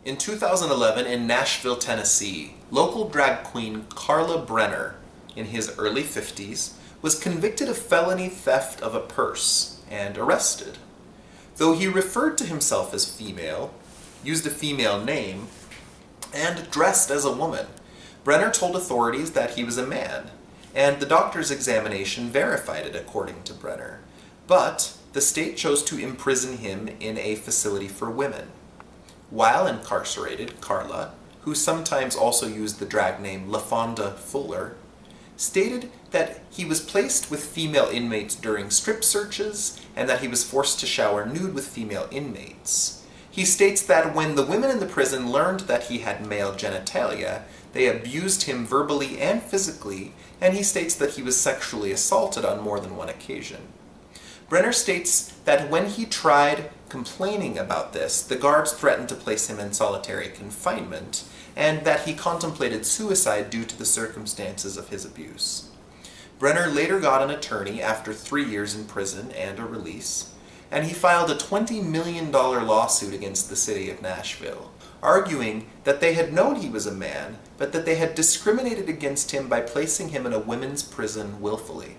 In 2011, in Nashville, Tennessee, local drag queen Carla Brenner, in his early 50s, was convicted of felony theft of a purse and arrested. Though he referred to himself as female, used a female name, and dressed as a woman, Brenner told authorities that he was a man, and the doctor's examination verified it according to Brenner. But the state chose to imprison him in a facility for women. While incarcerated, Carla, who sometimes also used the drag name Lafonda Fuller, stated that he was placed with female inmates during strip searches and that he was forced to shower nude with female inmates. He states that when the women in the prison learned that he had male genitalia, they abused him verbally and physically, and he states that he was sexually assaulted on more than one occasion. Brenner states that when he tried complaining about this, the guards threatened to place him in solitary confinement, and that he contemplated suicide due to the circumstances of his abuse. Brenner later got an attorney after 3 years in prison and a release, and he filed a $20 million lawsuit against the city of Nashville, arguing that they had known he was a man, but that they had discriminated against him by placing him in a women's prison willfully.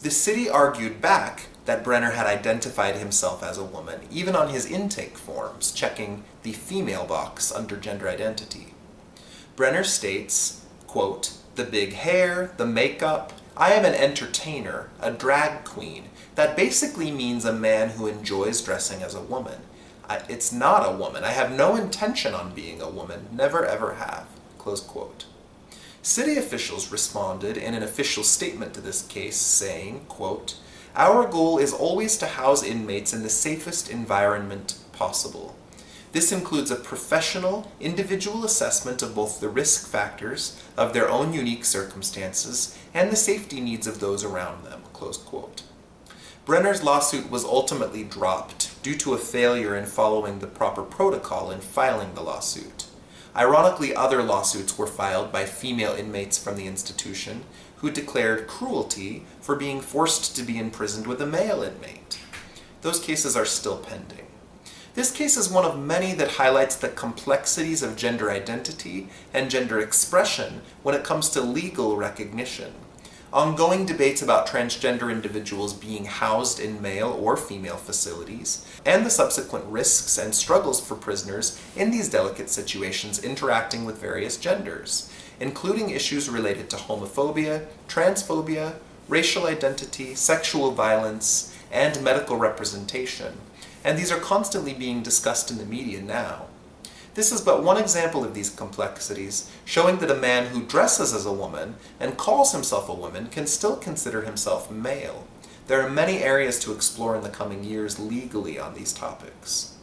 The city argued back that Brenner had identified himself as a woman, even on his intake forms, checking the female box under gender identity. Brenner states, quote, "The big hair, the makeup, I am an entertainer, a drag queen. That basically means a man who enjoys dressing as a woman. It's not a woman. I have no intention on being a woman, never ever have." Close quote. City officials responded in an official statement to this case saying, quote, "Our goal is always to house inmates in the safest environment possible. This includes a professional, individual assessment of both the risk factors of their own unique circumstances and the safety needs of those around them." Close quote. Brenner's lawsuit was ultimately dropped due to a failure in following the proper protocol in filing the lawsuit. Ironically, other lawsuits were filed by female inmates from the institution who declared cruelty for being forced to be imprisoned with a male inmate. Those cases are still pending. This case is one of many that highlights the complexities of gender identity and gender expression when it comes to legal recognition. Ongoing debates about transgender individuals being housed in male or female facilities, and the subsequent risks and struggles for prisoners in these delicate situations interacting with various genders, including issues related to homophobia, transphobia, racial identity, sexual violence, and medical representation. And these are constantly being discussed in the media now. This is but one example of these complexities, showing that a man who dresses as a woman and calls himself a woman can still consider himself male. There are many areas to explore in the coming years legally on these topics.